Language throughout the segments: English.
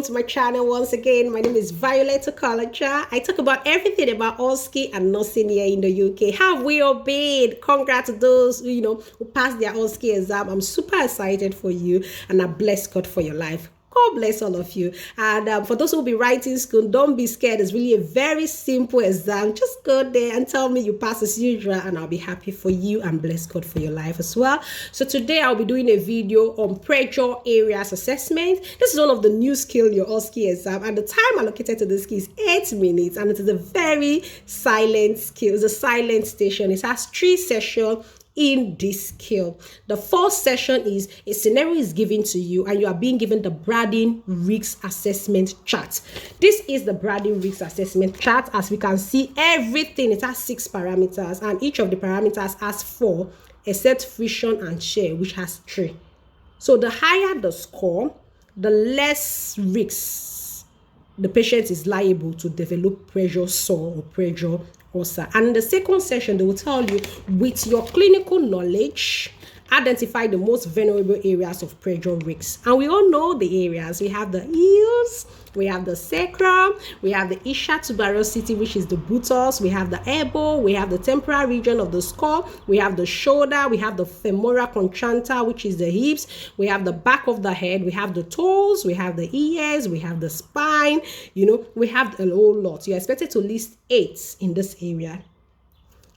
welcome to my channel once again. My name is Violet Okalacha. I talk about everything about OSCE and nursing here in the UK. How have we all been? Congrats to those who passed their OSCE exam. I'm super excited for you, and I bless God for your life. God bless all of you. And for those who will be writing school, don't be scared. It's really a very simple exam. Just go there and tell me you pass as usual, and I'll be happy for you and bless God for your life as well. So today I'll be doing a video on pressure areas assessment. This is one of the new skills in your OSCE exam, and the time allocated to this skill is 8 minutes, and it is a very silent skill. It's a silent station. It has 3 sessions in this skill. The first session is a scenario is given to you and you are being given the Braden risk assessment chart. This is the Braden risk assessment chart. As we can see, everything, it has 6 parameters, and each of the parameters has 4 except friction and shear, which has 3. So the higher the score, the less risks the patient is liable to develop pressure sore or pressure ulcer. And in the second session, they will tell you, with your clinical knowledge, identify the most vulnerable areas of pressure risks. And we all know the areas. We have the ears, we have the sacrum, we have the ischial tuberosity, which is the buttocks, we have the elbow, we have the temporal region of the skull, we have the shoulder, we have the femoral contractor, which is the hips, we have the back of the head, we have the toes, we have the ears, we have the spine, we have a whole lot. You're expected to list 8 in this area.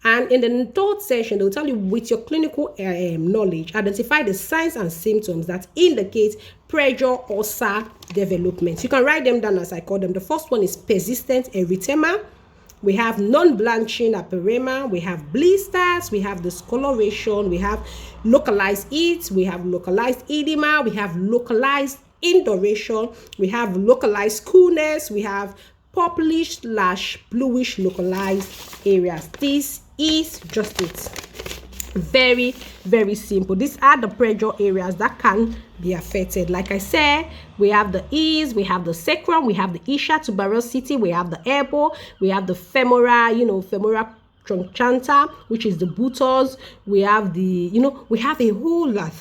And in the third session, they'll tell you, with your clinical knowledge, identify the signs and symptoms that indicate pressure ulcer development. You can write them down as I call them. The first one is persistent erythema. We have non-blanching aperema. We have blisters. We have discoloration. We have localized heat. We have localized edema. We have localized induration. We have localized coolness. We have purplish/bluish localized areas. This is just it. Very, very simple. These are the pressure areas that can be affected. Like I said, we have the ears, we have the sacrum, we have the ischial tuberosity, we have the elbow, we have the femoral, femoral trochanter, which is the buttocks. We have the, we have a whole lot.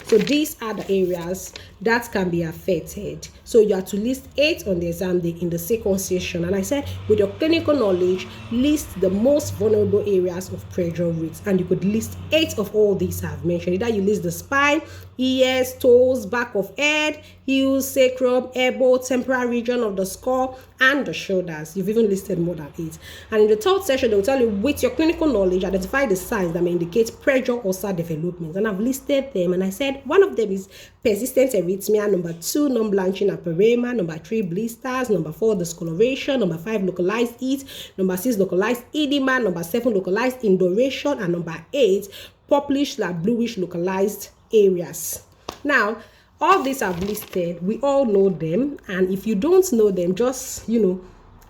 So these are the areas that can be affected. So you have to list 8 on the exam day in the second session. And I said, with your clinical knowledge, list the most vulnerable areas of pressure risks. And you could list 8 of all these I've mentioned. Either you list the spine, ears, toes, back of head, heels, sacrum, elbow, temporal region of the skull, and the shoulders. You've even listed more than 8. And in the third session, they'll tell you, with your clinical knowledge, identify the signs that may indicate pressure ulcer development. And I've listed them. And I said one of them is persistent erythema, number 2, non-blanching aperema, number 3, blisters, number 4, discoloration, number 5, localized heat, number 6, localized edema, number 7, localized induration, and number 8, purplish/bluish localized areas. Now, all these I've listed, we all know them, and if you don't know them, just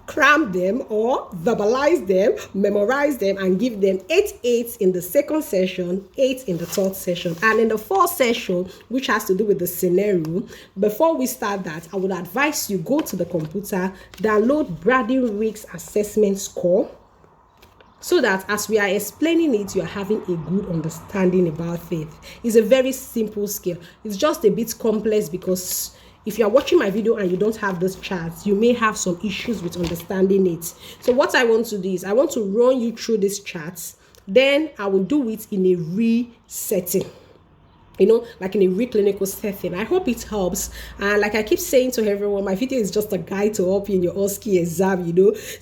cram them or verbalize them, memorize them, and give them 8 in the second session, 8 in the third session. And in the fourth session, which has to do with the scenario, before we start that, I would advise you go to the computer, download Braden risk assessment score, so that as we are explaining it, you are having a good understanding about it. It's a very simple skill. It's just a bit complex because if you are watching my video and you don't have those charts, you may have some issues with understanding it. So what I want to do is I want to run you through these charts. Then I will do it in a resetting. Like in a clinical setting. I hope it helps. And like I keep saying to everyone, my video is just a guide to help you in your OSCE exam,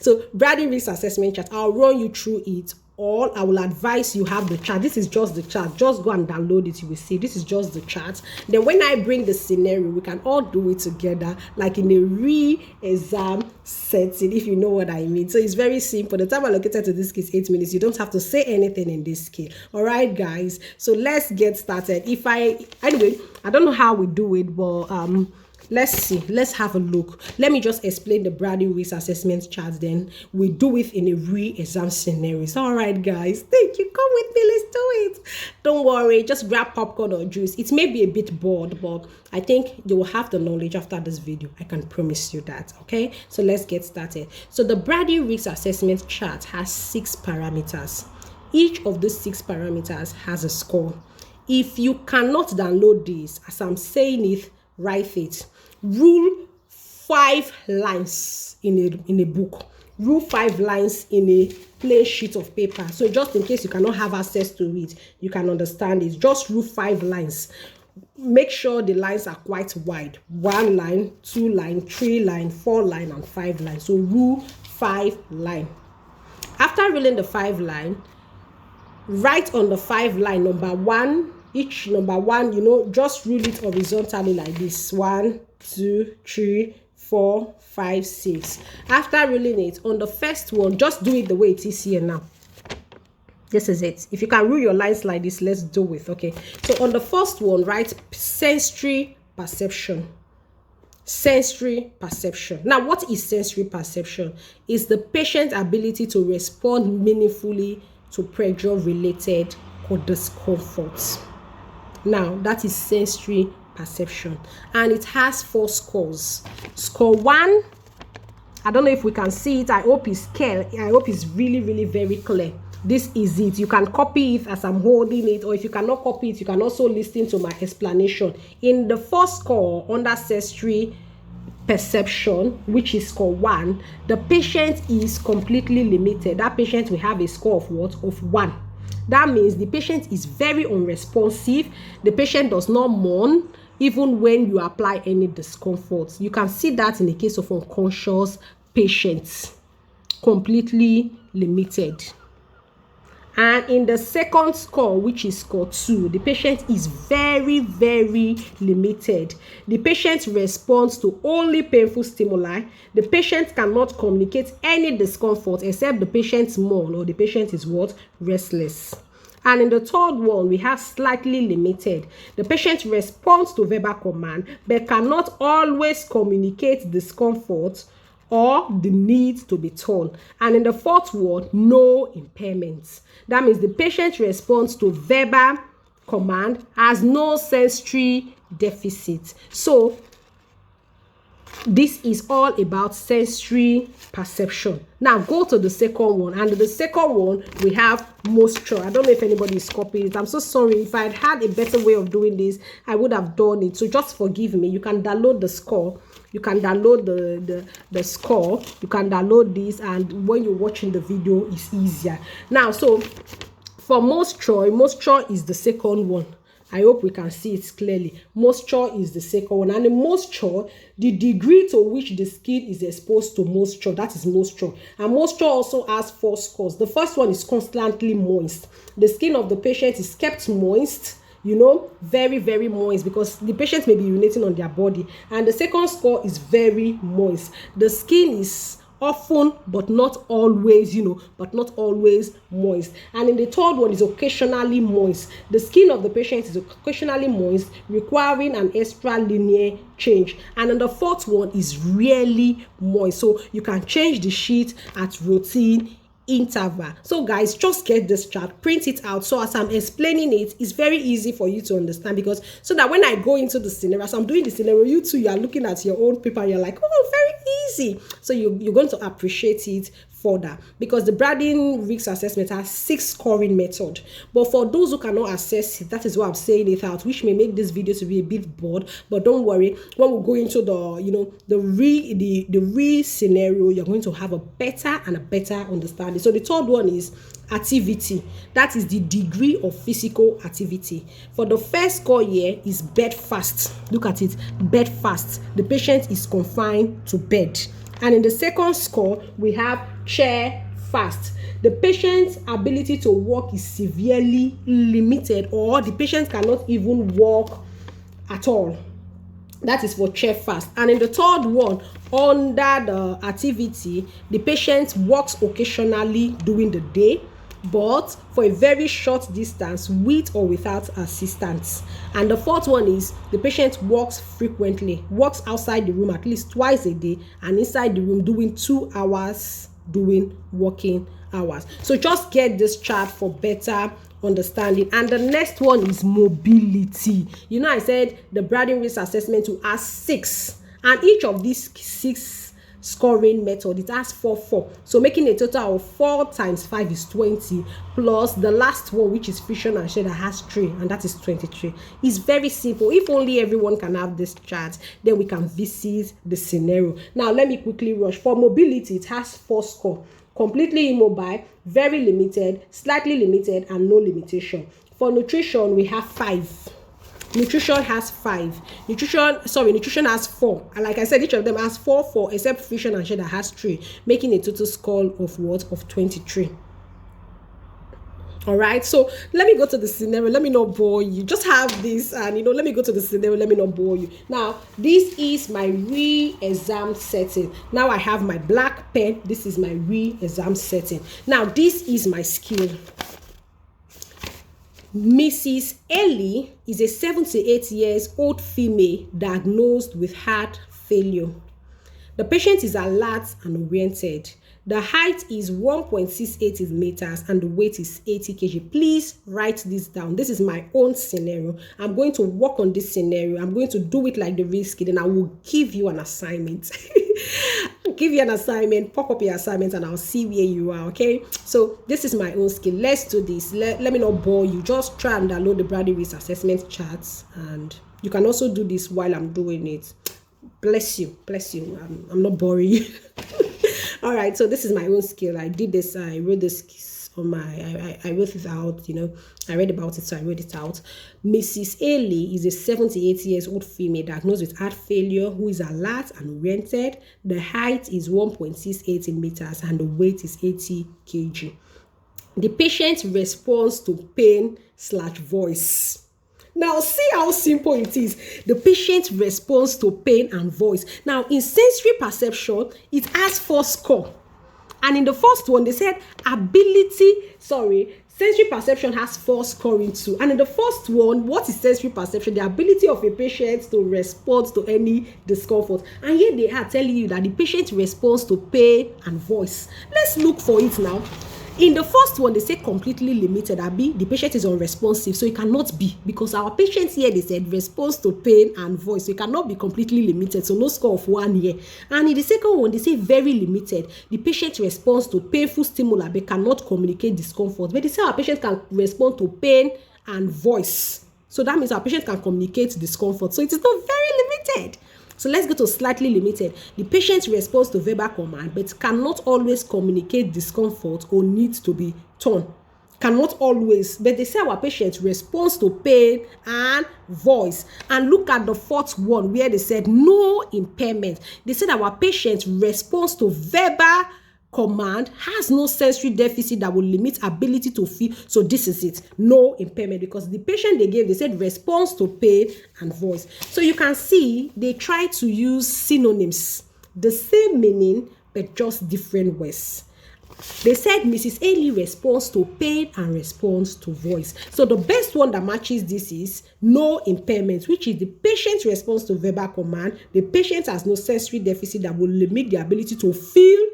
So Braden risk assessment chart, I'll run you through it. Or I will advise you have the chart. This is just the chart. Just go and download it. You will see this is just the chart. Then when I bring the scenario, we can all do it together, like in a re-exam setting, if you know what I mean. So it's very simple. The time allocated to this is 8 minutes. You don't have to say anything in this skill. All right, guys. So let's get started. Anyway, I don't know how we do it, but let's see. Let's have a look. Let me just explain the Braden risk assessment chart. Then we do it in a re-exam scenario. All right, guys. Thank you. Come with me. Let's do it. Don't worry. Just grab popcorn or juice. It may be a bit bored, but I think you will have the knowledge after this video. I can promise you that. Okay. So let's get started. So the Braden risk assessment chart has 6 parameters. Each of these 6 parameters has a score. If you cannot download this, as I'm saying it, write it. Rule 5 lines in a book. Rule 5 lines in a plain sheet of paper. So just in case you cannot have access to it, you can understand it. Just rule 5 lines. Make sure the lines are quite wide. 1 line, 2 line, 3 line, 4 line, and 5 lines. So rule 5 line. After ruling the 5 line, write on the 5 line number 1. Each number 1, you know, just rule it horizontally like this. 1, 2, 3, 4, 5, 6. After ruling it, on the first one, just do it the way it is here now. This is it. If you can rule your lines like this, let's do it. Okay, so on the first one, write sensory perception. Sensory perception. Now, what is sensory perception? It's the patient's ability to respond meaningfully to pressure-related discomforts. Now, that is sensory perception, and it has 4 scores. Score 1, I don't know if we can see it. I hope it's clear. I hope it's really very clear. This is it. You can copy it as I'm holding it, or if you cannot copy it, you can also listen to my explanation. In the first score, under sensory perception, which is score 1, the patient is completely limited. That patient will have a score of what? Of 1. That means the patient is very unresponsive. The patient does not mourn even when you apply any discomfort. You can see that in the case of unconscious patients. Completely limited. And in the second score, which is score 2, the patient is very limited. The patient responds to only painful stimuli. The patient cannot communicate any discomfort except the patient's mourn, or the patient is what? Restless. And in the third one, we have slightly limited. The patient responds to verbal command but cannot always communicate discomfort or the need to be torn. And in the fourth one, no impairments. That means the patient responds to verbal command, has no sensory deficit. So this is all about sensory perception. Now go to the second one, and the second one we have moisture. I don't know if anybody is copying it. I'm so sorry. If I had had a better way of doing this, I would have done it. So just forgive me. You can download the score. You can download the score. You can download this, and when you're watching the video, it's easier. Now, so for moisture is the second one. I hope we can see it clearly. Moisture is the second one. And in moisture, the degree to which the skin is exposed to moisture, that is moisture. And moisture also has 4 scores. The first one is constantly moist. The skin of the patient is kept moist, you know, very moist, because the patient may be urinating on their body. And the second score is very moist. The skin is often but not always, you know, but not always moist. And in the third one is occasionally moist. The skin of the patient is occasionally moist, requiring an extra linear change. And in the fourth one is really moist, so you can change the sheet at routine interval. So guys, just get this chart, print it out, so as I'm explaining it, it's very easy for you to understand, because so that when I go into the scenario, so I'm doing the scenario, you too, you are looking at your own paper, you're like, oh, very easy. So you're going to appreciate it further, because the Braden risk assessment has 6 scoring method. But for those who cannot access it, that is why I'm saying it out, which may make this video to be a bit bored. But don't worry, when we go into the, you know, the real scenario, you're going to have a better understanding. So the third one is activity. That is the degree of physical activity. For the first score here is bed fast. Look at it, bed fast. The patient is confined to bed. And in the second score, we have chair fast. The patient's ability to walk is severely limited, or the patient cannot even walk at all. That is for chair fast. And in the third one, under the activity, the patient walks occasionally during the day, but for a very short distance with or without assistance. And the fourth one is the patient walks frequently, walks outside the room at least twice a day, and inside the room doing 2 hours doing working hours. So just get this chart for better understanding. And the next one is mobility. You know, I said the Braden risk assessment will ask 6, and each of these 6 scoring method. It has 4. So making a total of 4 times 5 is 20, plus the last one, which is friction and shear, that has 3, and that is 23. It's very simple. If only everyone can have this chart, then we can visit the scenario. Now let me quickly rush. For mobility, it has 4 score. Completely immobile, very limited, slightly limited, and no limitation. For nutrition, we have 5. Nutrition has 5. Nutrition has 4. And like I said, each of them has 4, except friction and shear that has 3, making a total score of what? Of 23. All right, so let me go to the scenario. Let me not bore you. Just have this, and let me go to the scenario. Let me not bore you. Now, this is my re-exam setting. Now I have my black pen. This is my re-exam setting. Now, this is my skill. Mrs. Ellie is a 78-year-old female diagnosed with heart failure. The patient is alert and oriented. The height is 1.68 meters and the weight is 80 kg. Please write this down. This is my own scenario. I'm going to work on this scenario. I'm going to do it like the risk, and I will give you an assignment. Give you an assignment, pop up your assignment, and I'll see where you are. Okay, so this is my own skill. Let's do this. Let me not bore you. Just try and download the Braden risk assessment charts, and you can also do this while I'm doing it. Bless you. I'm not boring you. All right, so this is my own skill. I did this. I wrote this on my. I wrote it out. I read about it, so I wrote it out. Mrs. Ellie is a 78-year-old female diagnosed with heart failure who is alert and oriented. The height is 1.68 meters and the weight is 80 kg. The patient responds to pain/voice. Now, see how simple it is. The patient responds to pain and voice. Now, in sensory perception, it has 4 score. And in the first one, they said sensory perception has 4 scoring too. And in the first one, what is sensory perception? The ability of a patient to respond to any discomfort. And here they are telling you that the patient responds to pain and voice. Let's look for it now. In the first one, they say completely limited. The patient is unresponsive, so it cannot be, because our patients here, they said response to pain and voice, so it cannot be completely limited, so no score of 1 here. And in the second one, they say very limited. The patient responds to painful stimuli but cannot communicate discomfort. But they say our patient can respond to pain and voice, so that means our patient can communicate discomfort, so it is not very limited. So let's go to slightly limited. The patient responds to verbal command but cannot always communicate discomfort or needs to be torn. Cannot always, but they say our patient responds to pain and voice. And look at the fourth one where they said no impairment. They said our patient responds to verbal command, has no sensory deficit that will limit ability to feel. So this is it, no impairment, because the patient they said response to pain and voice. So you can see they try to use synonyms, the same meaning but just different words. They said Mrs. Ellie responds to pain and responds to voice. So the best one that matches this is no impairment, which is the patient responds to verbal command. The patient has no sensory deficit that will limit the ability to feel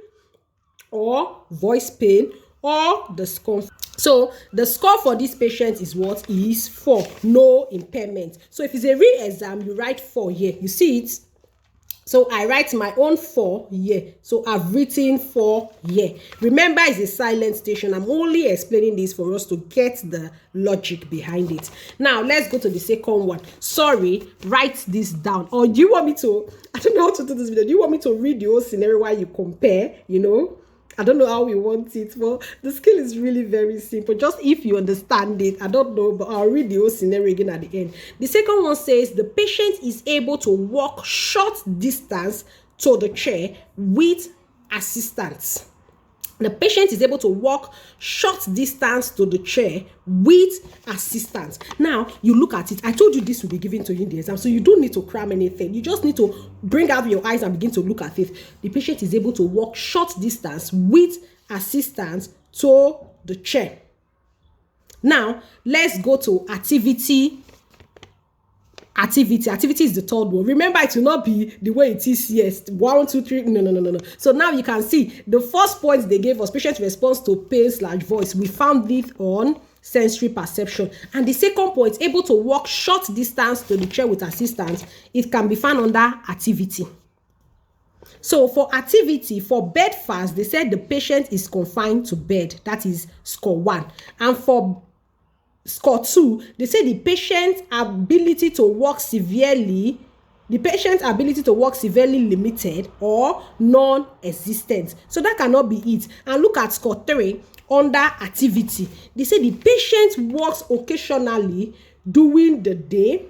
or voice pain or discomfort. So the score for this patient is what? Is 4, no impairment. So if it's a re-exam, you write 4 here. You see it? So I write my own 4 here. So I've written 4 here. Remember, it's a silent station. I'm only explaining this for us to get the logic behind it. Now, let's go to the second one. Sorry, write this down. Or do you want me to, I don't know how to do this video. Do you want me to read the whole scenario while you compare, I don't know how we want it. Well, the skill is really very simple. Just if you understand it, I don't know, but I'll read the whole scenario again at the end. The second one says the patient is able to walk short distance to the chair with assistance. The patient is able to walk short distance to the chair with assistance. Now, you look at it. I told you this will be given to you in the exam, so you don't need to cram anything. You just need to bring out your eyes and begin to look at it. The patient is able to walk short distance with assistance to the chair. Now, let's go to activity. Activity is the third one. Remember, it will not be the way it is here. 1, 2, 3. No. So now you can see the first point they gave us, patient response to pain/voice. We found it on sensory perception. And the second point, able to walk short distance to the chair with assistance, it can be found under activity. So for activity, for bed fast, they said the patient is confined to bed. That is score 1. And for score 2, they say the patient's ability to walk severely limited or non-existent. So that cannot be it. And look at score 3 under activity. They say the patient walks occasionally during the day,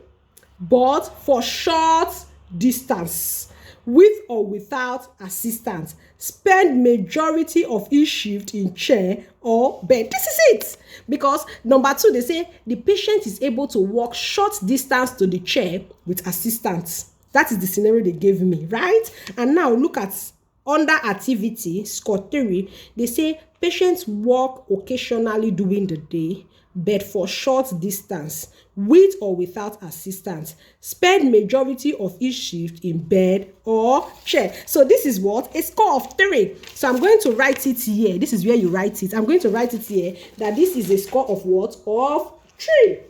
but for short distance, with or without assistance, spend majority of each shift in chair or bed. This is it. Because number 2, they say the patient is able to walk short distance to the chair with assistance. That is the scenario they gave me, right? And now look at under activity, score 3, they say patients walk occasionally during the day, but for short distance, with or without assistance, spend majority of each shift in bed or chair. So this is what? A score of 3. So I'm going to write it here. This is where you write it. I'm going to write it here that this is a score of what? Of 3.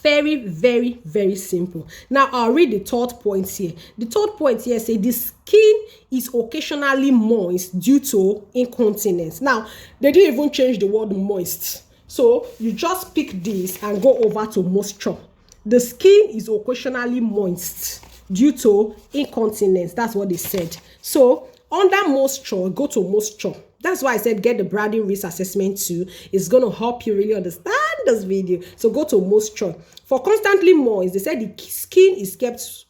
Very, very, very simple. Now I'll read the third point here. The third point here says the skin is occasionally moist due to incontinence. Now they didn't even change the word moist. So you just pick this and go over to moisture. The skin is occasionally moist due to incontinence. That's what they said. So under moisture, go to moisture. That's why I said get the Braden risk assessment too. It's going to help you really understand this video. So go to moisture. For constantly moist, they said the skin is kept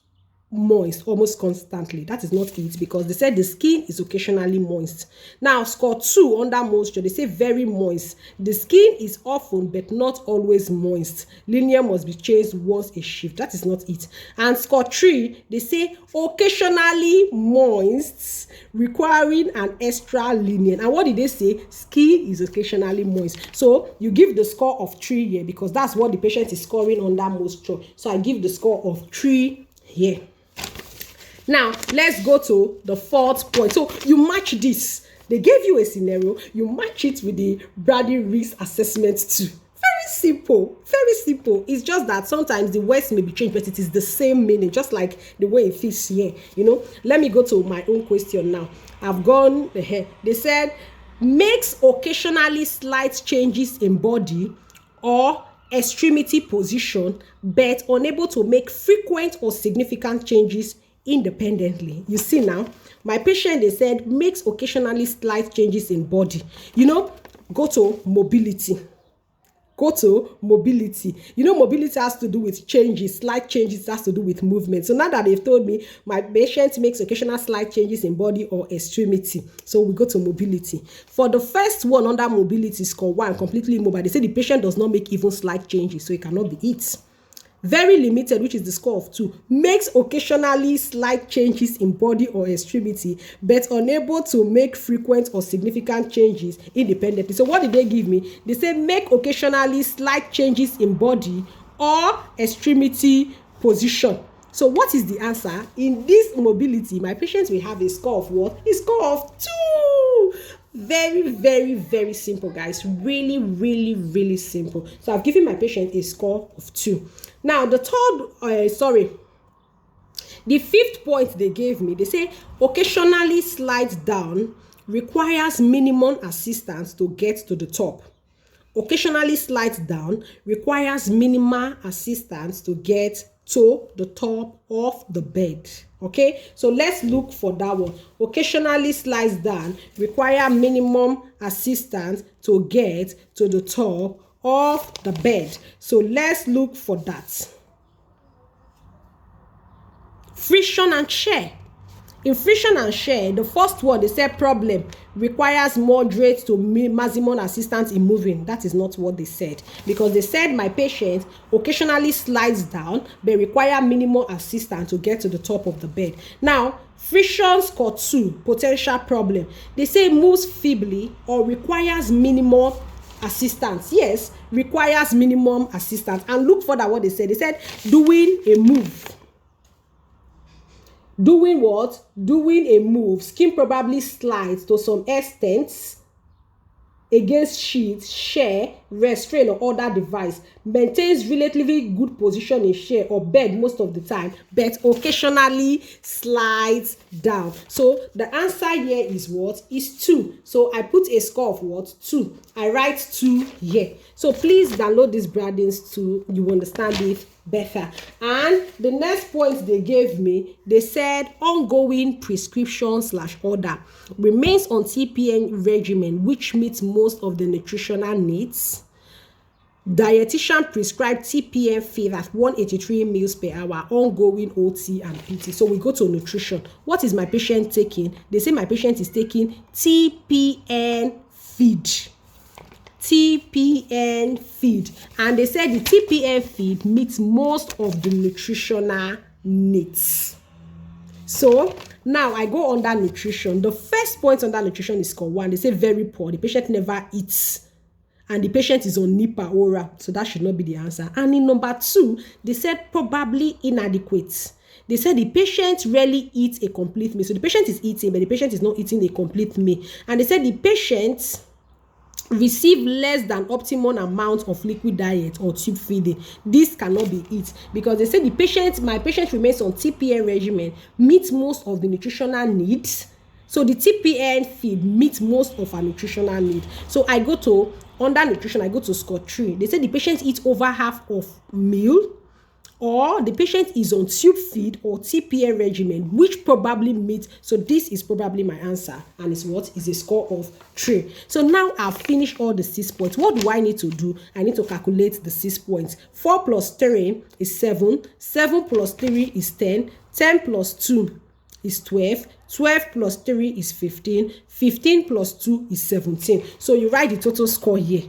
moist almost constantly. That is not it, because they said the skin is occasionally moist. Now score 2 under moisture, they say very moist. The skin is often but not always moist. Linear must be changed once a shift. That is not it. And score 3, they say occasionally moist, requiring an extra linear. And what did they say? Skin is occasionally moist. So you give the score of 3 here, because that's what the patient is scoring under moisture. So I give the score of 3 here. Now let's go to the fourth point. So you match this. They gave you a scenario, you match it with the Braden risk assessment too. Very simple, very simple. It's just that sometimes the words may be changed, but it is the same meaning, just like the way it fits here. You know, let me go to my own question now. I've gone ahead. They said makes occasionally slight changes in body or extremity position, but unable to make frequent or significant changes independently. You see now, my patient, they said makes occasionally slight changes in body. You know, go to mobility. Go to mobility. You know, mobility has to do with changes, slight changes has to do with movement. So now that they've told me my patient makes occasional slight changes in body or extremity, so we go to mobility. For the first one under mobility, score 1, completely immobile, they say the patient does not make even slight changes, so it cannot be it. Very limited, which is the score of 2, makes occasionally slight changes in body or extremity, but unable to make frequent or significant changes independently. So what did they give me? They say make occasionally slight changes in body or extremity position. So what is the answer? In this mobility, my patients will have a score of what? A score of 2. Very, very, very simple, guys. Really, really, really simple. So I've given my patient a score of 2. Now the the fifth point they gave me, they say occasionally slides down, requires minimum assistance to get to the top. Occasionally slides down, requires minimal assistance to get to the top of the bed. Okay, so let's look for that one. Occasionally slides down, require minimum assistance to get to the top of the bed. So let's look for that. Friction and shear. In friction and shear, the first one, they said problem requires moderate to maximum assistance in moving. That is not what they said, because they said my patient occasionally slides down but require minimum assistance to get to the top of the bed. Now friction score 2, potential problem. They say moves feebly or requires minimum assistance. Yes, requires minimum assistance. And look further what they said. They said doing a move. Doing what? Doing a move. Skin probably slides to some extent against sheet, shear, restraint or other device, maintains relatively good position in chair or bed most of the time, but occasionally slides down. So the answer here is what? Is 2. So I put a score of what? 2. I write 2 here. So please download this Braden's tool. You understand it better. And the next point they gave me, they said ongoing prescription/order remains on TPN regimen which meets most of the nutritional needs. Dietitian prescribed TPN feed at 183 meals per hour, ongoing OT and PT. So we go to nutrition. What is my patient taking? They say my patient is taking TPN feed. TPN feed, and they said the TPN feed meets most of the nutritional needs. So now I go under nutrition. The first point under nutrition is score 1. They say very poor. The patient never eats, and the patient is on NIPA oral, so that should not be the answer. And in number 2, they said probably inadequate. They said the patient rarely eats a complete meal. So the patient is eating, but the patient is not eating a complete meal. And they said the patient receive less than optimum amount of liquid diet or tube feeding. This cannot be it, because they say my patient remains on TPN regimen, meets most of the nutritional needs. So the TPN feed meets most of our nutritional need. So I go to under nutrition, I go to score 3. They say the patient eats over half of meal, or the patient is on tube feed or TPN regimen, which probably meets. So this is probably my answer, and it's what? Is a score of 3. So now I've finished all the 6 points. What do I need to do? I need to calculate the 6 points. 4 plus 3 is 7. 7 plus 3 is 10. 10 plus 2 is 12. 12 plus 3 is 15. 15 plus 2 is 17. So you write the total score here.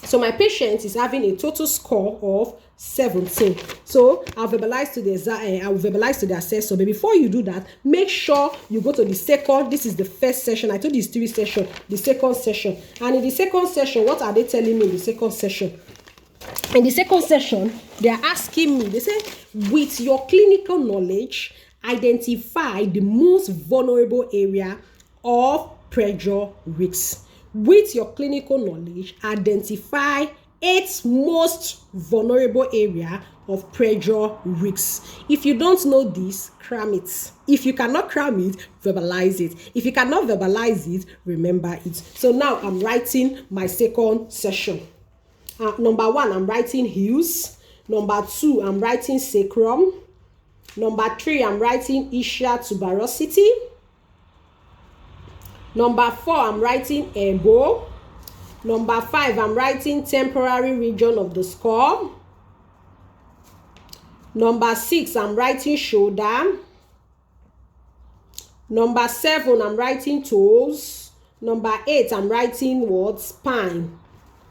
So my patient is having a total score of 17. So I'll verbalize to the assessor. But before you do that, make sure you go to the second. This is the first session. I told you it's 3 sessions. The second session. And in the second session, what are they telling me in the second session? In the second session, they are asking me, they say, with your clinical knowledge, identify the most vulnerable area of pressure risks. With your clinical knowledge, identify 8 most vulnerable area of pressure risks. If you don't know this, cram it. If you cannot cram it, verbalize it. If you cannot verbalize it, remember it. So now I'm writing my second session. Number 1, I'm writing heels. Number 2, I'm writing sacrum. Number 3, I'm writing ischial tuberosity. Number 4, I'm writing elbow. Number 5, I'm writing temporary region of the skull. Number 6, I'm writing shoulder. Number 7, I'm writing toes. Number 8, I'm writing what? Spine.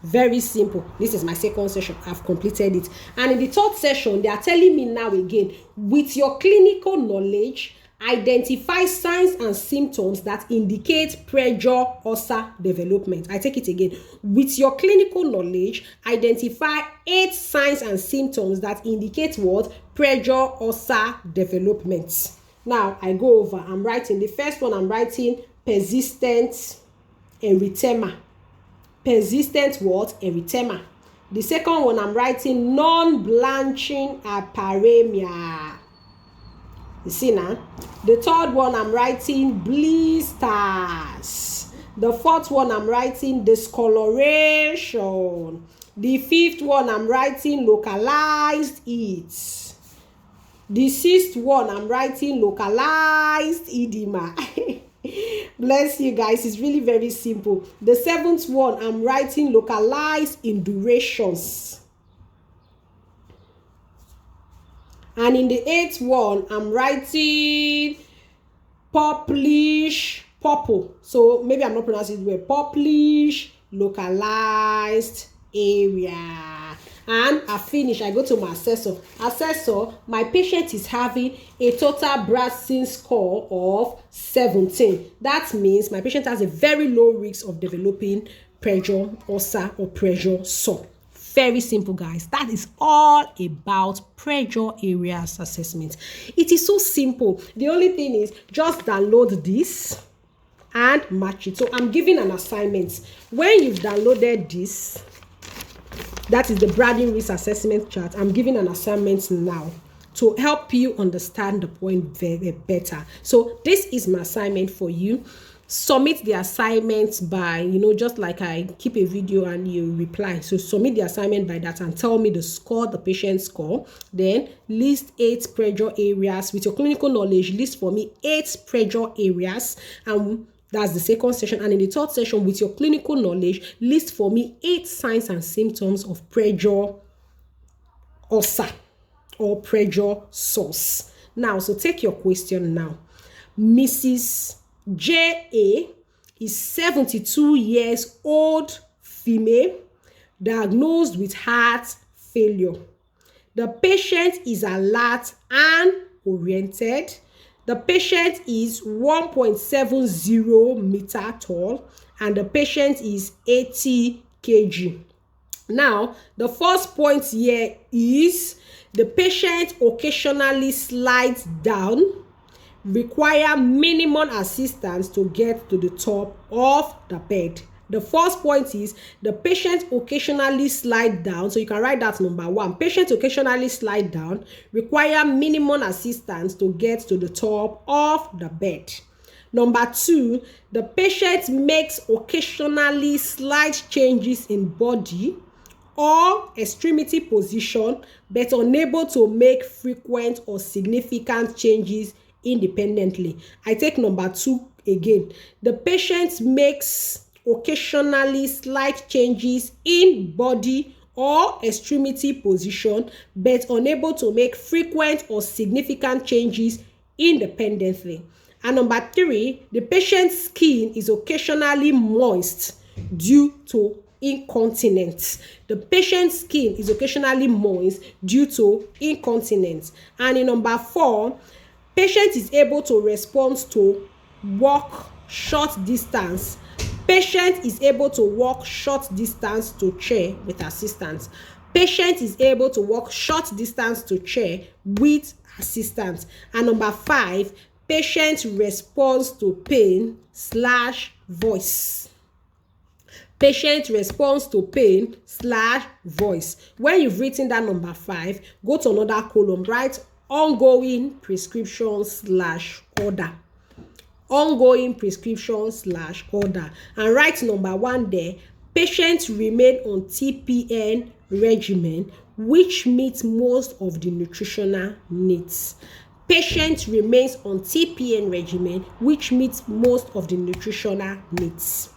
Very simple. This is my second session. I've completed it. And in the third session, they are telling me now again, with your clinical knowledge, identify signs and symptoms that indicate pressure ulcer development. I take it again. With your clinical knowledge, identify 8 signs and symptoms that indicate what? Pressure ulcer development. Now, I go over. I'm writing. The first one, I'm writing persistent erythema. Persistent what? Erythema. The second one, I'm writing non-blanching hyperemia. You see now? The third one, I'm writing blisters. The fourth one, I'm writing discoloration. The fifth one, I'm writing localized heat. The sixth one, I'm writing localized edema. Bless you guys, it's really very simple. The seventh one, I'm writing localized indurations. And in the 8th one, I'm writing purple. So maybe I'm not pronouncing it well. Purplish localized area. And I finish. I go to my assessor. Assessor, my patient is having a total Braden score of 17. That means my patient has a very low risk of developing pressure ulcer or pressure sore. Very simple, guys. That is all about pressure areas assessment. It is so simple. The only thing is just download this and match it. So I'm giving an assignment. When you've downloaded this, that is the Braden risk assessment chart, I'm giving an assignment now to help you understand the point very better. So this is my assignment for you. Submit the assignment by, just like I keep a video and you reply. So submit the assignment by that and tell me the score, the patient score. Then list 8 pressure areas. With your clinical knowledge, list for me 8 pressure areas. And that's the second session. And in the third session, with your clinical knowledge, list for me 8 signs and symptoms of pressure ulcer or pressure source. Now, so take your question now. Mrs. J.A. is 72 years old female, diagnosed with heart failure. The patient is alert and oriented. The patient is 1.70 meter tall and the patient is 80 kg. Now, the first point here is the patient occasionally slides down, require minimum assistance to get to the top of the bed. The first point is the patient occasionally slide down. So you can write that number 1. Patient occasionally slide down, require minimum assistance to get to the top of the bed. Number 2, the patient makes occasionally slight changes in body or extremity position, but unable to make frequent or significant changes independently. I take number 2 again. The patient makes occasionally slight changes in body or extremity position, but unable to make frequent or significant changes independently. And number 3, the patient's skin is occasionally moist due to incontinence. The patient's skin is occasionally moist due to incontinence. And in number 4, patient is able to respond to walk short distance. Patient is able to walk short distance to chair with assistance. Patient is able to walk short distance to chair with assistance. And number 5, patient responds to pain/voice. Patient responds to pain/voice. When you've written that number 5, go to another column, write ongoing prescription/order. Ongoing prescription/order. And write number 1 there. Patients remain on TPN regimen, which meets most of the nutritional needs. Patient remains on TPN regimen, which meets most of the nutritional needs.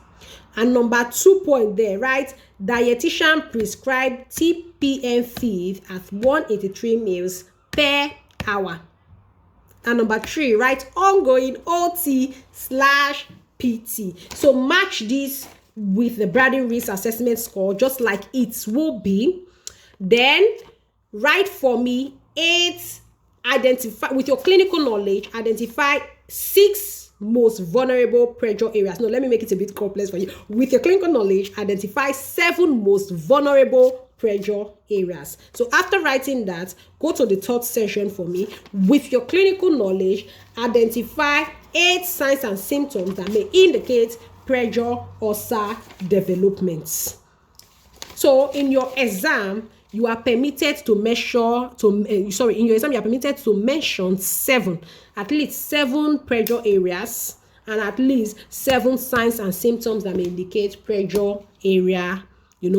And number 2 point there, right? Dietitian prescribed TPN feed at 183 meals per hour. And number 3, right? Ongoing OT/PT. So match this with the Braden risk assessment score, just like it will be. Then write for me 8. Identify with your clinical knowledge. Identify 6 most vulnerable pressure areas. No, let me make it a bit complex for you. With your clinical knowledge, identify 7 most vulnerable pressure areas. So after writing that, go to the third session for me. With your clinical knowledge, identify 8 signs and symptoms that may indicate pressure ulcer developments. So in your exam, you are permitted to measure in your exam you are permitted to mention at least 7 pressure areas and at least 7 signs and symptoms that may indicate pressure area,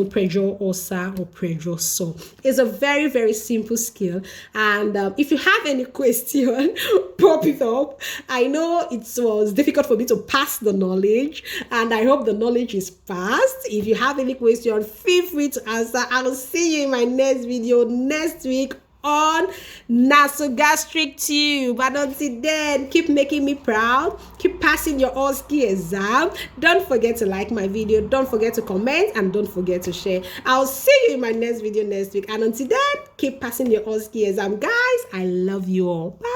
pressure ulcer or pressure sore. It's a very, very simple skill. And if you have any question, pop it up. I know it was difficult for me to pass the knowledge, and I hope the knowledge is passed. If you have any question, feel free to answer. I will see you in my next video next week on nasogastric tube. And until then, keep making me proud, keep passing your OSCE exam. Don't forget to like my video, don't forget to comment, and don't forget to share. I'll see you in my next video next week. And until then, keep passing your OSCE exam. Guys, I love you all. Bye.